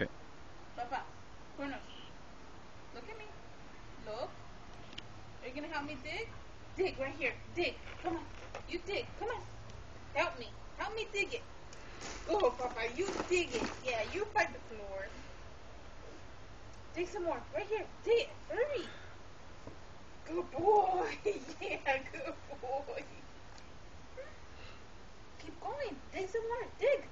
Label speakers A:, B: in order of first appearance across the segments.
A: Okay.
B: Papa, Kronos, look at me. Look. Are you gonna help me dig? Dig right here. Dig. Come on. You dig. Come on. Help me. Help me dig it. Go, Papa. You dig it. Yeah, you fight the floor. Dig some more. Right here. Dig it. Hurry. Good boy. Yeah, good boy. Keep going. Dig some more. Dig.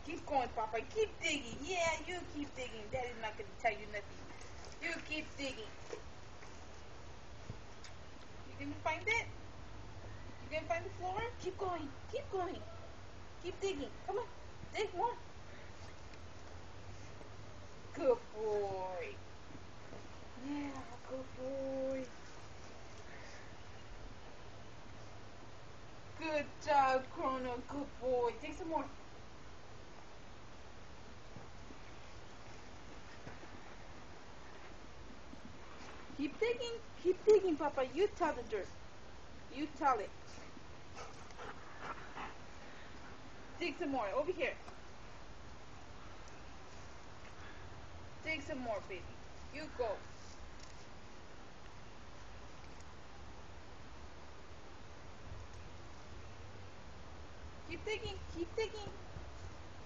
B: Keep going, Papa. Keep digging. Yeah, you keep digging. Daddy's not gonna tell you nothing. You keep digging. You gonna find it? You gonna find the floor? Keep going. Keep going. Keep digging. Come on. Dig more. Good boy. Yeah, good boy. Good job, Chrono. Good boy. Dig some more. Keep digging. Keep digging, Papa. You tell the dirt. You tell it. Dig some more. Over here. Dig some more, baby. You go. Keep digging. Keep digging.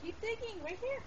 B: Keep digging. Right here.